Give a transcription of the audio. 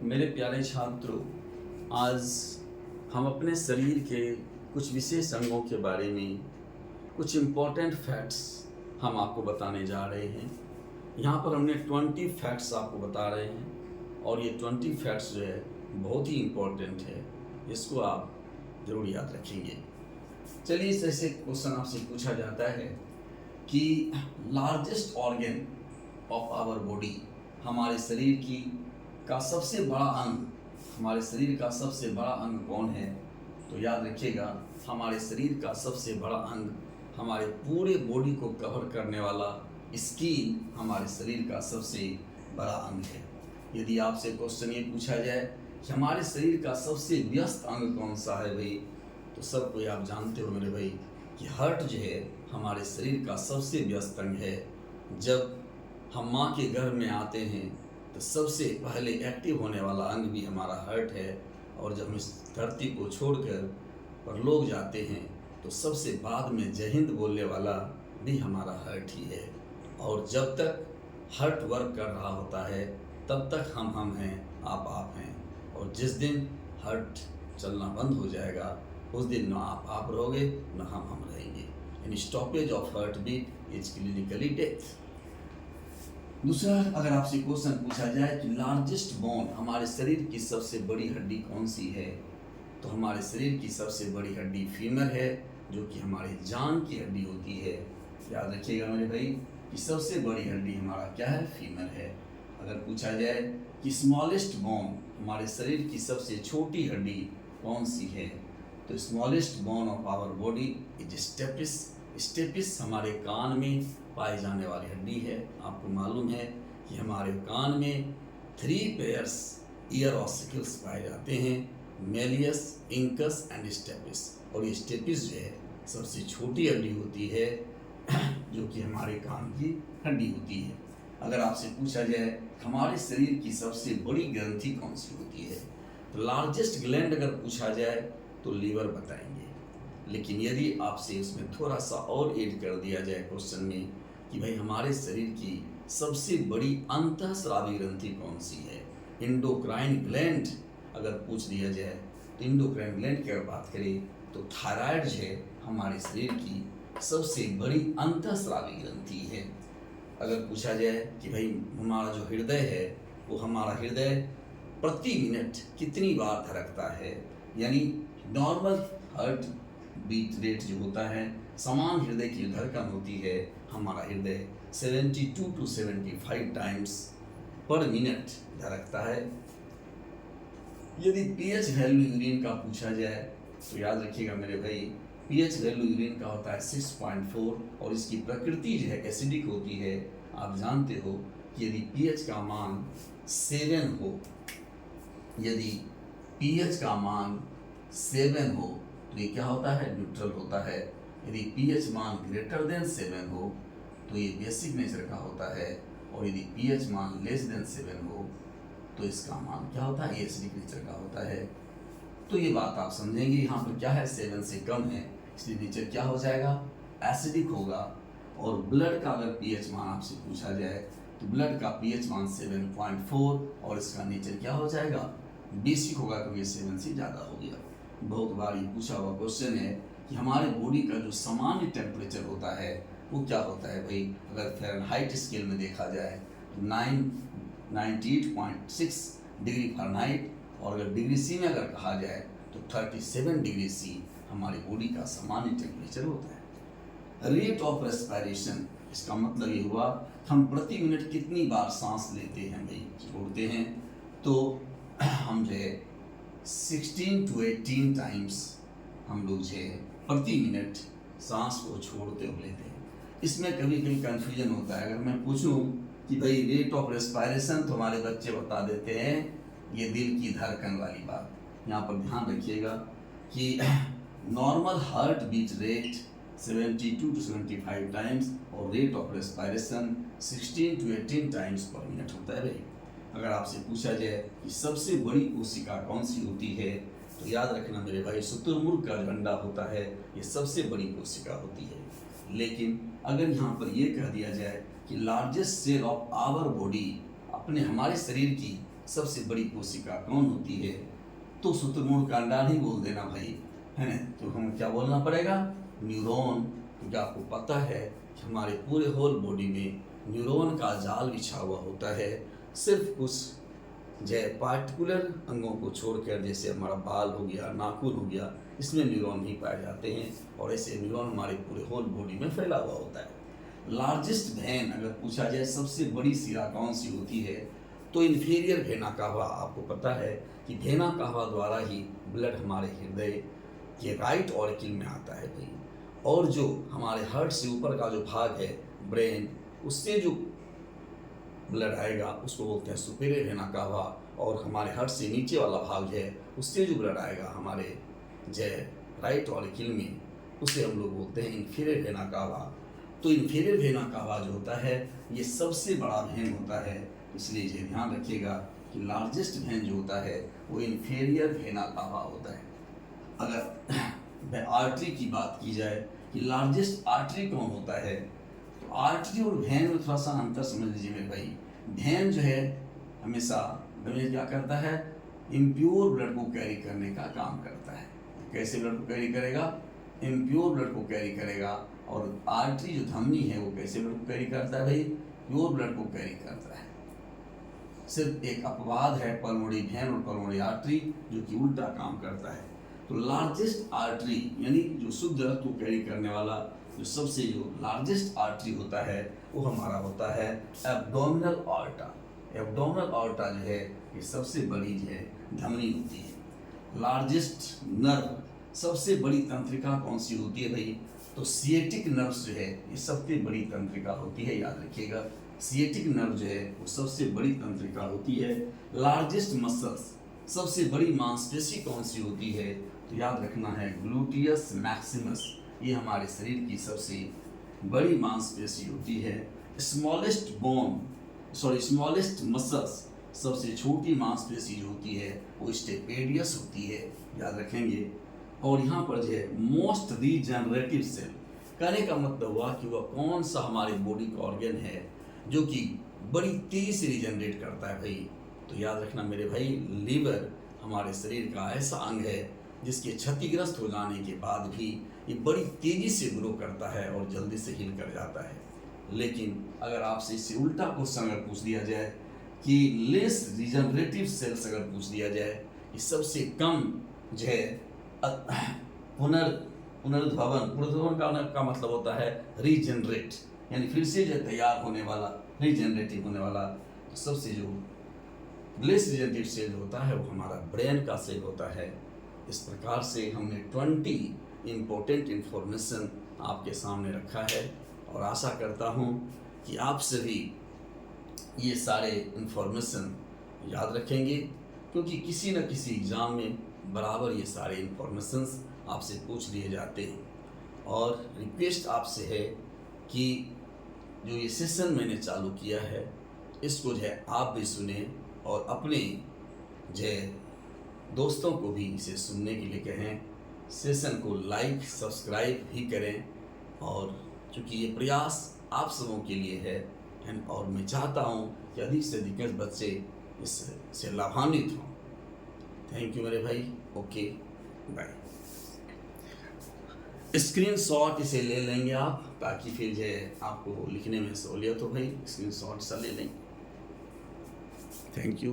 मेरे प्यारे छात्रों, आज हम अपने शरीर के कुछ विशेष अंगों के बारे में कुछ इम्पोर्टेंट फैक्ट्स हम आपको बताने जा रहे हैं। यहाँ पर हमने 20 फैक्ट्स आपको बता रहे हैं और ये 20 फैक्ट्स जो है बहुत ही इम्पोर्टेंट है, इसको आप ज़रूर याद रखेंगे। चलिए, इस ऐसे क्वेश्चन आपसे पूछा जाता है कि largest organ of our body, हमारे शरीर की का सबसे बड़ा अंग, हमारे शरीर का सबसे बड़ा अंग कौन है? तो याद रखिएगा, हमारे शरीर का सबसे बड़ा अंग, हमारे पूरे बॉडी को कवर करने वाला स्किन हमारे शरीर का सबसे बड़ा अंग है। यदि आपसे क्वेश्चन ये पूछा जाए कि हमारे शरीर का सबसे व्यस्त अंग कौन सा है भाई, तो सब कोई आप जानते हो मेरे भाई कि हार्ट जो है हमारे शरीर का सबसे व्यस्त अंग है। जब हम माँ के गर्भ में आते हैं तो सबसे पहले एक्टिव होने वाला अंग भी हमारा हार्ट है, और जब हम इस धरती को छोड़कर परलोक जाते हैं तो सबसे बाद में जय हिंद बोलने वाला भी हमारा हार्ट ही है। और जब तक हार्ट वर्क कर रहा होता है तब तक हम हैं, आप हैं, और जिस दिन हार्ट चलना बंद हो जाएगा उस दिन न आप रहोगे न हम रहेंगे। यानी stoppage of heart beat is clinically death. दूसरा, अगर आपसे क्वेश्चन पूछा जाए कि लार्जेस्ट बोन, हमारे शरीर की सबसे बड़ी हड्डी कौन सी है, तो हमारे शरीर की सबसे बड़ी हड्डी फीमर है, जो कि हमारी जान की हड्डी होती है। याद रखिएगा मेरे भाई कि सबसे बड़ी हड्डी हमारा क्या है? फीमर है। अगर पूछा जाए कि स्मॉलेस्ट बोन, हमारे शरीर की सबसे छोटी हड्डी कौन सी है, तो smallest bone of our body is stapes. Stapes हमारे कान में पाई जाने वाली हड्डी है। आपको मालूम है कि हमारे कान में 3 पेयर्स ईयर ऑसिकल्स पाए जाते हैं, मेलियस, इंकस एंड स्टेपिस। और ये स्टेपिस जो है सबसे छोटी हड्डी होती है जो कि हमारे कान की हड्डी होती है। अगर आपसे पूछा जाए हमारे शरीर की सबसे बड़ी ग्रंथि कौन सी होती है, तो लार्जेस्ट ग्लैंड अगर पूछा जाए तो लीवर बताएंगे। लेकिन यदि आपसे इसमें थोड़ा सा और ऐड कर दिया जाए क्वेश्चन में कि भाई हमारे शरीर की सबसे बड़ी अंतःस्रावी ग्रंथि कौन सी है, इंडोक्राइन ग्लैंड अगर पूछ दिया जाए, तो इंडोक्राइन ग्लैंड की अगर बात करें तो थायराइड जो है हमारे शरीर की सबसे बड़ी अंतःस्रावी ग्रंथि है। अगर पूछा जाए कि भाई हमारा जो हृदय है, वो हमारा हृदय प्रति मिनट कितनी बार धड़कता है, यानी नॉर्मल हार्ट बीट रेट जो होता है, समान हृदय की धड़कन होती है, हमारा हृदय 72 to 75 टाइम्स पर मिनट धड़कता है। यदि पीएच वैल्यू यूरिन का पूछा जाए तो याद रखिएगा मेरे भाई, पीएच वैल्यू यूरिन का होता है 6.4, और इसकी प्रकृति जो है एसिडिक होती है। आप जानते हो कि यदि पीएच का मान 7 हो, यदि पीएच का मान 7 हो तो ये क्या होता है? न्यूट्रल होता है। यदि पीएच मान ग्रेटर देन 7 हो तो ये बेसिक नेचर का होता है, और यदि पीएच मान लेस देन 7 हो तो इसका मान क्या होता है? एसिडिक नेचर का होता है। तो ये बात आप समझेंगे, यहाँ पर क्या है? 7 से कम है, इसलिए नेचर क्या हो जाएगा? एसिडिक होगा। और ब्लड का अगर पीएच मान आपसे पूछा जाए तो ब्लड का पीएच मान 7.4, और इसका नेचर क्या हो जाएगा? बेसिक होगा, क्योंकि 7 से ज़्यादा हो गया। बहुत बार ये पूछा हुआ क्वेश्चन है कि हमारे बॉडी का जो सामान्य टेम्परेचर होता है वो क्या होता है भाई? अगर फ़ारेनहाइट स्केल में देखा जाए तो 98.6 डिग्री फ़ारेनहाइट, और अगर डिग्री सी में अगर कहा जाए तो 37 डिग्री सी हमारी बॉडी का सामान्य टेम्परेचर होता है। रेट ऑफ रेस्पिरेशन, इसका मतलब ये हुआ हम प्रति मिनट कितनी बार सांस लेते हैं भाई, छोड़ते हैं, तो हम जो है 16 to 18 टाइम्स हम लोग जो है प्रति मिनट सांस को छोड़ते हुए लेते हैं। इसमें कभी कभी कंफ्यूजन होता है। अगर मैं पूछूं कि भाई रेट ऑफ रेस्पिरेशन, तो हमारे बच्चे बता देते हैं ये दिल की धड़कन वाली बात। यहाँ पर ध्यान रखिएगा कि normal heart beat rate 72 to 75 times और rate of respiration 16 to 18 times per minute होता है भाई। अगर आपसे पूछा जाए कि सबसे बड़ी कोशिका कौन सी होती है, तो याद रखना मेरे भाई, शुतुरमुर्ग का अंडा होता है, ये सबसे बड़ी कोशिका होती है। लेकिन अगर यहाँ पर ये कह दिया जाए कि largest cell of our body, अपने हमारे शरीर की सबसे बड़ी कोशिका कौन होती है, तो शुतुरमुर्ग का अंडा नहीं बोल देना भाई, है ना। तो हमें क्या बोलना पड़ेगा, न्यूरॉन। क्योंकि आपको पता है कि हमारे पूरे होल बॉडी में न्यूरॉन का जाल बिछा हुआ होता है। सिर्फ कुछ पार्टिकुलर अंगों को छोड़कर, जैसे हमारा बाल हो गया, नाखून हो गया, इसमें न्यूरॉन नहीं पाए जाते हैं, और ऐसे न्यूरॉन हमारे पूरे होल बॉडी में फैला हुआ होता है। लार्जेस्ट वेन अगर पूछा जाए सबसे बड़ी सिरा कौन सी होती है, तो इन्फीरियर वेना कावा। आपको पता है कि वेना कावा द्वारा ही ब्लड हमारे हृदय के राइट ऑरिकल में आता है भाई, और जो हमारे हार्ट से ऊपर का जो भाग है ब्रेन, उससे जो ब्लड आएगा उसको बोलते हैं सुपेरियर वेना कावा, और हमारे हार्ट से नीचे वाला भाग है उससे जो ब्लड आएगा हमारे राइट ऑरिकल में, उसे हम लोग बोलते हैं इन्फीरियर वेना कावा। तो इन्फीरियर वेना कावा जो होता है ये सबसे बड़ा वेन होता है, इसलिए ये ध्यान रखिएगा कि लार्जेस्ट वेन जो होता है वो इन्फीरियर वेना कावा होता है। अगर आर्टरी की बात की जाए कि लार्जेस्ट आर्टरी कौन होता है, तो आर्टरी और वेन में थोड़ा सा अंतर समझ लीजिए मेरे भाई। वेन जो है हमेशा क्या करता है, इम्प्योर ब्लड को कैरी करने का काम करता है। कैसे ब्लड को कैरी करेगा, इम्प्योर ब्लड को कैरी करेगा। और आर्टरी जो धमनी है वो कैसे ब्लड को कैरी करता है भाई, प्योर ब्लड को कैरी करता है। सिर्फ एक अपवाद है पल्मोनरी वेन और पल्मोनरी आर्टरी, जो कि उल्टा काम करता है। तो लार्जेस्ट आर्टरी यानी जो शुद्ध रक्त को कैरी करने वाला जो सबसे जो लार्जेस्ट आर्टरी होता है वो हमारा होता है एब्डोमिनल ऑर्टा। एब्डोमिनल ऑर्टा जो है ये सबसे बड़ी जो है धमनी होती है। लार्जेस्ट नर्व, सबसे बड़ी तंत्रिका कौन सी होती है भाई, तो सिएटिक नर्व जो है ये सबसे बड़ी तंत्रिका होती है, याद रखिएगा। सिएटिक नर्व जो है वो सबसे बड़ी तंत्रिका होती है। लार्जेस्ट मसल्स, सबसे बड़ी मांसपेशी कौन सी होती है, तो याद रखना है ग्लूटियस मैक्सिमस, ये हमारे शरीर की सबसे बड़ी मांसपेशी होती है। स्मॉलेस्ट मसल्स, सबसे छोटी मांसपेशी जो होती है वो स्टेपेडियस होती है, याद रखेंगे। और यहाँ पर जो है मोस्ट रीजनरेटिव सेल, कहने का मतलब हुआ कि वह कौन सा हमारे बॉडी का ऑर्गन है जो कि बड़ी तेजी से रीजनरेट करता है भाई, तो याद रखना मेरे भाई, लीवर हमारे शरीर का ऐसा अंग है जिसके क्षतिग्रस्त हो जाने के बाद भी ये बड़ी तेजी से ग्रो करता है और जल्दी से हील कर जाता है। लेकिन अगर आपसे इससे उल्टा क्वेश्चन अगर पूछ दिया जाए कि लेस रीजनरेटिव सेल्स अगर पूछ दिया जाए, ये सबसे कम जो है पुनर्भवन का मतलब होता है रीजनरेट, यानी फिर से जो तैयार होने वाला, रीजनरेटिव होने वाला। तो सबसे जो लेस रीजनरेटिव सेल होता है वो हमारा ब्रेन का सेल होता है। इस प्रकार से हमने 20 इम्पोर्टेंट इन्फॉर्मेशन आपके सामने रखा है, और आशा करता हूँ कि आप सभी ये सारे इन्फॉर्मेशन याद रखेंगे, क्योंकि किसी न किसी एग्ज़ाम में बराबर ये सारे इन्फॉर्मेशंस आपसे पूछ लिए जाते हैं। और रिक्वेस्ट आपसे है कि जो ये सेशन मैंने चालू किया है इसको जो है आप भी सुने, और अपने जो दोस्तों को भी इसे सुनने के लिए कहें। सेशन को लाइक सब्सक्राइब भी करें, और चूँकि ये प्रयास आप सबों के लिए है और मैं चाहता हूँ कि अधिक से अधिक बच्चे इससे लाभान्वित हों। थैंक यू मेरे भाई, ओके बाय। स्क्रीनशॉट इसे ले लेंगे आप, ताकि फिर जो है आपको लिखने में सहूलियत हो भाई, स्क्रीनशॉट सा ले लें। Thank you.